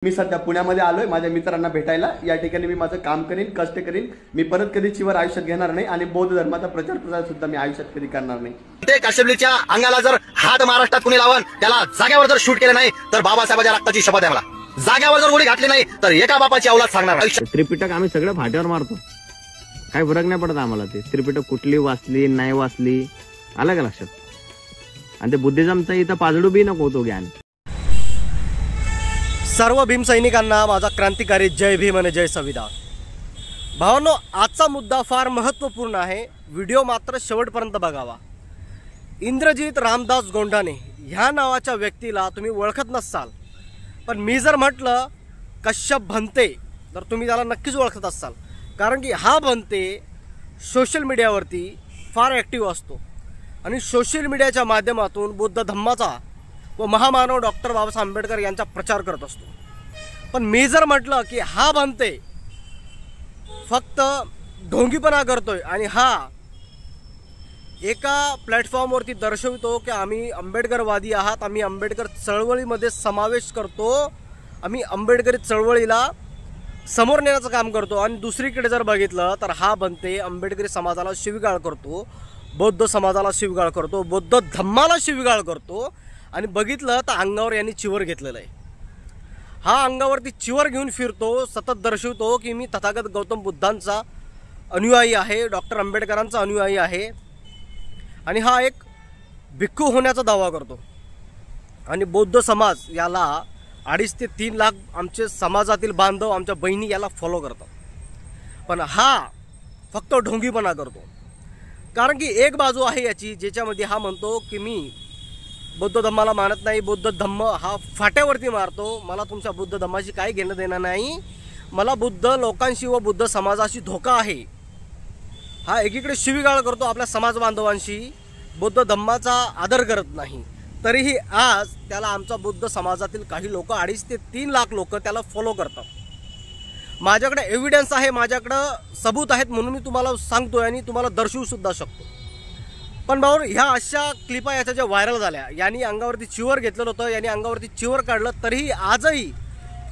मी सध्या पुण्यामध्ये आलोय माझ्या मित्रांना भेटायला। या ठिकाणी मी माझं काम करीन, कष्ट करीन। मी परत कधी चिवर आयुष्यात घेणार नाही आणि बौद्ध धर्माचा प्रचार प्रसार सुद्धा मी आयुष्यात कधी करणार नाही। ते काश्मीरच्या अंगाला जर हात महाराष्ट्रात कुणी लावून त्याला जाग्यावर जर शूट केलं नाही तर बाबासाहेबांच्या रक्ताची शपथ आहे मला। जाग्यावर जर गोळी घातली नाही तर एका बापाची औलाद सांगणार नाही। त्रिपिटक आम्ही सगळं फाट्यावर मारतो, काही फरक नाही पडत आम्हाला। ते त्रिपिटक कुठली वाचली नाही वाचली आलं का लक्षात? आणि ते बुद्धिझमचा इथं पाजडू बी नको तो ज्ञान। सर्व भीम सैनिकांना माझा क्रांतिकारी जय भीम आणि जय संविधान। भावांनो, आजचा मुद्दा फार महत्त्वपूर्ण आहे, व्हिडिओ मात्र शेवटपर्यंत बघावा। इंद्रजीत रामदास गोंडाने ह्या नावाच्या व्यक्तीला तुम्ही ओळखत नसाल, पण मी जर म्हटलं कश्यप भंते तर तुम्ही त्याला नक्कीच ओळखत असाल, कारण की हा भंते सोशल मीडियावरती फार ॲक्टिव्ह असतो आणि सोशल मीडियाच्या माध्यमातून बौद्ध धम्माचा व महामानव डॉक्टर बाबासाहेब आंबेडकर यांचा प्रचार करत असतो। पण मी जर म्हटलं की हा भंते फक्त ढोंगीपणा करतोय आणि हा एका प्लॅटफॉर्मवरती दर्शवतो की आम्ही आंबेडकरवादी आहात, आम्ही आंबेडकर चळवळीमध्ये समावेश करतो, आम्ही आंबेडकरी चळवळीला समोर नेण्याचं काम करतो, आणि दुसरीकडे जर बघितलं तर हा भंते आंबेडकरी समाजाला शिवीगाळ करतो, बौद्ध समाजाला शिवीगाळ करतो, बौद्ध धम्माला शिवीगाळ करतो, आणि बघितलं तर अंगावर यांनी चिवर घेतलेलं आहे। हा अंगावरती चिवर घेऊन फिरतो, सतत दर्शवतो की मी तथागत गौतम बुद्धांचा अनुयायी आहे, डॉक्टर आंबेडकरांचा अनुयायी आहे, आणि हा एक भिक्खू होण्याचा दावा करतो। आणि बौद्ध समाज याला 2.5 ते 3 लाख आमचे समाजातील बांधव, आमच्या बहिणी याला फॉलो करतात। पण हा फक्त ढोंगीपणा करतो, कारण की एक बाजू आहे याची ज्याच्यामध्ये हा म्हणतो की मी बौद्ध धम्माला मानत नाही, बौद्ध धम्म हा फाट्यावरती मारतो, मला तुमच्या बौद्ध धम्माशी काही घेणं देणं नाही, मला बुद्ध लोकांशी व बुद्ध समाजाशी धोका आहे। हा एकीकडे शिवीगाळ करतो आपल्या समाज बांधवांशी, बौद्ध धम्माचा आदर करत नाही, तरीही आज त्याला आमच्या बुद्ध समाजातील काही लोक 2.5 ते 3 लाख लोक त्याला फॉलो करतात। माझ्याकडे एव्हिडन्स आहे, माझ्याकडे सबूत आहेत, म्हणून मी तुम्हाला सांगतोय आणि तुम्हाला दर्शवू सुद्धा शकतो। पण भाऊ, ह्या अशा क्लिपा याच्या ज्या व्हायरल झाल्या, यांनी अंगावरती चिवर घेतलेलं होतं, यांनी अंगावरती चिवर काढलं, तरीही आजही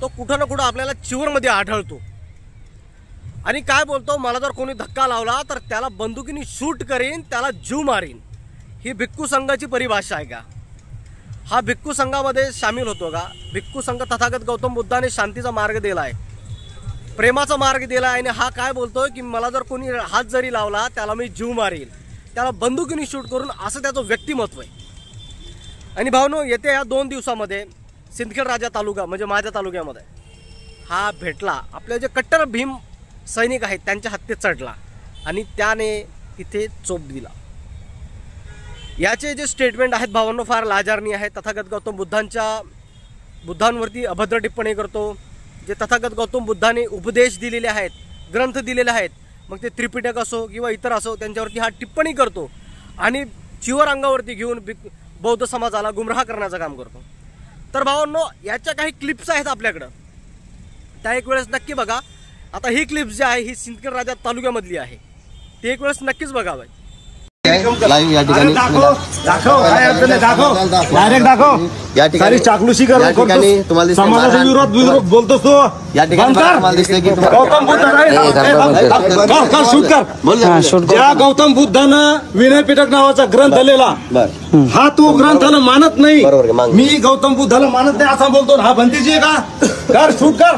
तो कुठं ना कुठं आपल्याला चिवरमध्ये आढळतो आणि काय बोलतो, मला जर कोणी धक्का लावला तर त्याला बंदुकीने शूट करीन, त्याला जीव मारीन। ही भिक्खू संघाची परिभाषा आहे का? हा भिक्खू संघामध्ये सामील होतो का? भिक्खू संघ तथागत गौतम बुद्धाने शांतीचा मार्ग दिला आहे, प्रेमाचा मार्ग दिला आहे, आणि हा काय बोलतोय की मला जर कोणी हात जरी लावला त्याला मी जीव मारील, त्याला बंदुकीने शूट करून, असं त्याचं व्यक्तिमत्व आहे। आणि भावनो, येत्या या 2 दिवसामध्ये सिंदखेड राजा तालुका म्हणजे माझ्या तालुक्यामध्ये हा भेटला, आपले जे कट्टर भीम सैनिक आहेत त्यांच्या हत्तीत चढला आणि त्याने तिथे चोप दिला। याचे जे स्टेटमेंट आहेत भावांनो फार लाजारणी आहेत। तथागत गौतम बुद्धांवरती अभद्र टिप्पणी करतो, जे तथागत गौतम बुद्धाने उपदेश दिलेले आहेत, ग्रंथ दिलेले आहेत, मग ते त्रिपिटक असो किंवा इतर असो, त्यांच्यावरती हा टिप्पणी करतो आणि चिवर अंगावरती घेऊन बौद्ध समाजाला गुमराह करण्याचं काम करतो। तर भावांनो, याच्या काही क्लिप्स आहेत आपल्याकडं, त्या एक वेळेस नक्की बघा। आता ही क्लिप्स जी आहे ही सिंदखेड राजा तालुक्यामधली आहे, ती एक वेळेस नक्कीच बघावं। लाईव्ह या ठिकाणी या ठिकाणी चाकलूशी करतो, तुम्हाला समाजाचा विरोध बोलतोस तो, या ठिकाणी तुम्हाला दिसते की गौतम बुद्ध ज्या गौतम बुद्धानं विनयपिटक नावाचा ग्रंथ लिहिला, हा तो ग्रंथाला मानत नाही, मी गौतम बुद्धाला मानत नाही असा बोलतो। हा भंतीजी आहे का? कर शूट कर,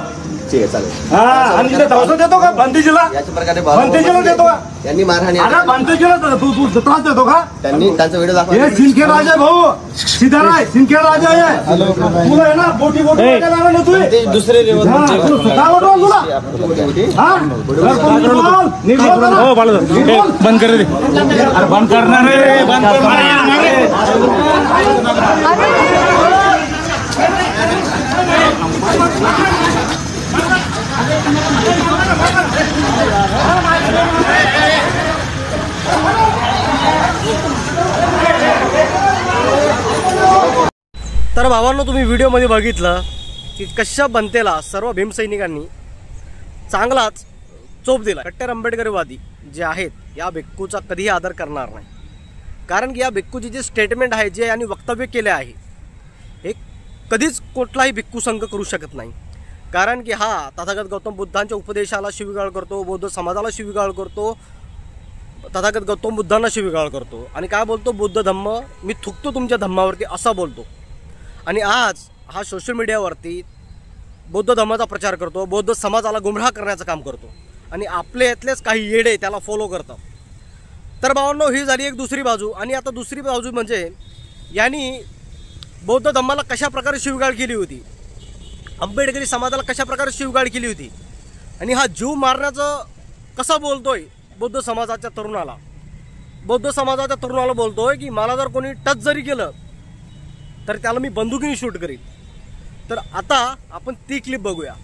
ठीक आहे, चालेल। हा, आणि धावतो देतो का भंतीजीला? याच्या प्रकारे भंतीजीला देतो का? यांनी मारहाणी, भंतीजीला तू त्रास देतो का? त्यांनी त्यांचा व्हिडिओ दाखवा। हे सिंदखेड राजा भाऊ सीधा आहे, सिंदखेड राजा आहे, तुला आहे ना बोटी लागला ना, तू दुसरे बंद कर रे, बंद करणार रे, बंद करणार रे। तर भावांनो, तुम्ही व्हिडिओमध्ये बघितलं की कश्यप भंतेला सर्व भीमसैनिकांनी चांगलाच चोप दिला। कट्टर आंबेडकरवादी जे आहेत या भिक्खूचा कधीही आदर करणार नाही, कारण की या भिक्खूची जे स्टेटमेंट आहे, जे यांनी वक्तव्य केले आहे, हे कधीच कुठलाही भिक्खू संघ करू शकत नाही। कारण की हा तथागत गौतम बुद्धांच्या उपदेशाला शिवीगाळ करतो, बौद्ध समाजाला शिवीगाळ करतो, तथागत गौतम बुद्धांना शिवीगाळ करतो आणि काय बोलतो, बुद्ध धम्म मी थुकतो तुमच्या धम्मावरती असा बोलतो. आणि आज हा सोशल मीडियावरती बौद्ध धम्माचा प्रचार करतो, बौद्ध समाजाला गुमराह करण्याचं काम करतो आणि आपले यातलेच काही येडे त्याला फॉलो करतात. तर भावांनो, ही झाली एक दुसरी बाजू. आणि आता दुसरी बाजू म्हणजे यांनी बौद्ध धम्माला कशा प्रकारे शिवीगाळ केली होती, आंबेडकरी समाजाला कशा प्रकारे शिवीगाळ केली होती आणि हा जीव मारण्याचं कसं बोलतोय बौद्ध समाजाच्या तरुणाला. बौद्ध समाजाच्या तरुणाला बोलतोय की मला जर कोणी टच जरी केलं तर त्याला मी बंदुकीने शूट करीन. तर आता आपण ती क्लिप बघूया.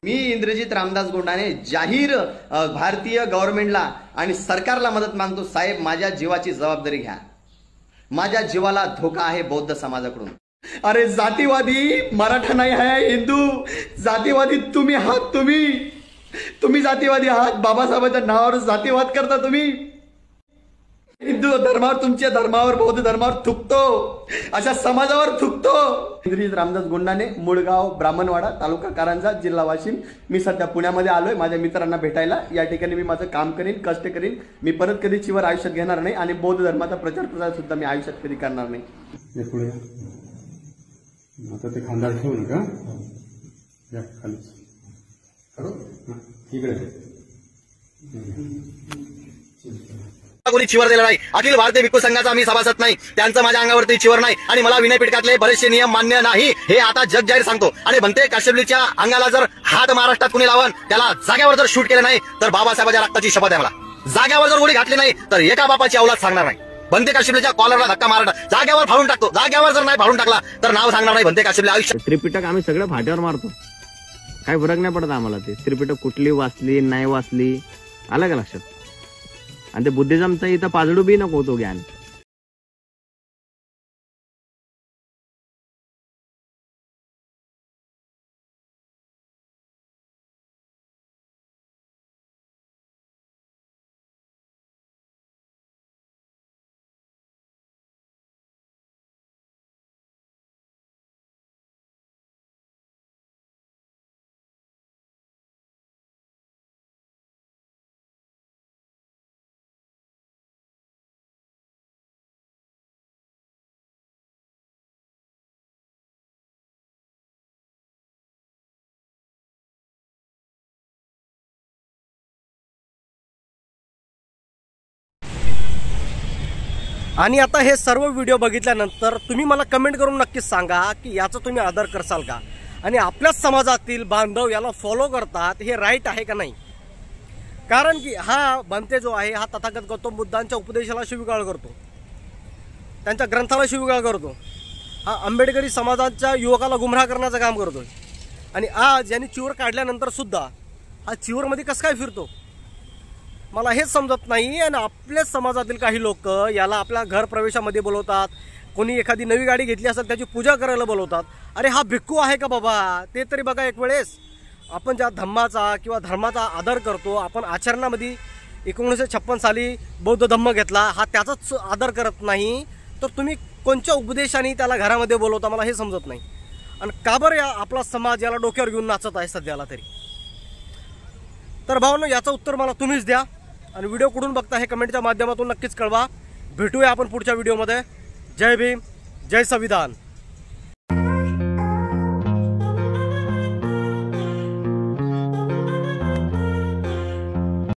मी इंद्रजित रामदास गोंडाने जाहीर भारतीय गव्हर्नमेंटला आणि सरकारला मदत मागतो. साहेब, माझ्या जीवाची जबाबदारी घ्या. माझ्या जीवाला धोका आहे बौद्ध समाजाकडून. अरे जातीवादी मराठा नाही आहे, हिंदू जातीवादी तुम्ही आहात. तुम्ही जातीवादी आहात. बाबासाहेबांच्या नावावर जातीवाद करता तुम्ही. हिंदू धर्मावर, तुमच्या धर्मावर, बौद्ध धर्मावर थुकतो, अशा समाजावर थुकतो. इंद्रजित रामदास गोंडाने, मुळगाव, ब्राह्मणवाडा, तालुका कारंजा, जिल्हा वाशिम. मी सध्या पुण्यामध्ये आलोय माझ्या मित्रांना भेटायला. या ठिकाणी मी माझं काम करीन, कष्ट करीन. मी परत कधी चिवर आयुष्यात घेणार नाही आणि बौद्ध धर्माचा प्रचार प्रसार सुद्धा मी आयुष्यात कधी करणार नाही. पुढे आता ते खांदार ठेवू नका, या खाली इकडे. कोणी चिवर दिला नाही. अखिल भारतीय भिक्खू संघाचा मी सभासद नाही, त्यांचं माझ्या अंगावरती चिवर नाही आणि मला विनयपीठकातले बरेचसे नियम मान्य नाही हे आता जग जाहीर सांगतो. आणि बनते काश्यपलीच्या अंगाला जर हात महाराष्ट्रात कुणी लावून त्याला जाग्यावर जर शूट केलं नाही तर बाबासाहेबांच्या रक्ताची शपथ आहे मला. जाग्यावर जर गोळी घातली नाही तर एका बापाची औलाद सांगणार नाही. बनते काश्यपलीच्या कॉलरला धक्का मारणार, जाग्यावर फाडून टाकतो. जाग्यावर जर नाही फाडून टाकला तर नाव सांगणार नाही बनते काश्यपली आयुष्य. त्रिपिटक आम्ही सगळं फाट्यावर मारतो, काही फरक नाही पडत आम्हाला. ते त्रिपिटक कुठली वाचली नाही वाचली आलं का लक्षात. आणि ते बुद्धिझमचं इथं पाजडू बी नको तो ज्ञान. आणि आता हे सर्व व्हिडिओ बघितल्यानंतर तुम्ही मला कमेंट करून नक्कीच सांगा की याचा तुम्ही आदर करसाल का आणि आपल्याच समाजातील बांधव याला फॉलो करतात, हे राईट आहे का नाही. कारण की हा बनते जो आहे हा तथागत गौतम बुद्धांच्या उपदेशाला शिवीगाळ करतो, त्यांच्या ग्रंथाला शिवीगाळ करतो. हा आंबेडकरी समाजाच्या युवकाला गुमराह करण्याचं काम करतोय. आणि आज यांनी चिवर काढल्यानंतर सुद्धा हा चिवरमध्ये कसं काय फिरतो मला हेच समजत नाही. आणि आपल्याच समाजातील काही लोक याला आपल्या घर प्रवेशामध्ये बोलवतात. कोणी एखादी नवी गाडी घेतली असेल त्याची पूजा करायला बोलवतात. अरे हा भिक्खू आहे का बाबा, ते तरी बघा एक वेळेस. आपण ज्या धम्माचा किंवा धर्माचा आदर करतो, आपण आचरणामध्ये 1956 साली बौद्ध धम्म घेतला, हा त्याचाच आदर करत नाही, तर तुम्ही कोणत्या उपदेशाने त्याला घरामध्ये बोलवता मला हे समजत नाही. आणि का बरं आपला समाज याला डोक्यावर घेऊन नाचत आहे सध्याला तरी. तर भावांनो, याचं उत्तर मला तुम्हीच द्या. आणि व्हिडिओ कुठून बघता हे कमेंटच्या माध्यमातून नक्कीच कळवा. भेटूया आपण पुढच्या व्हिडिओमध्ये. जय भीम, जय संविधान.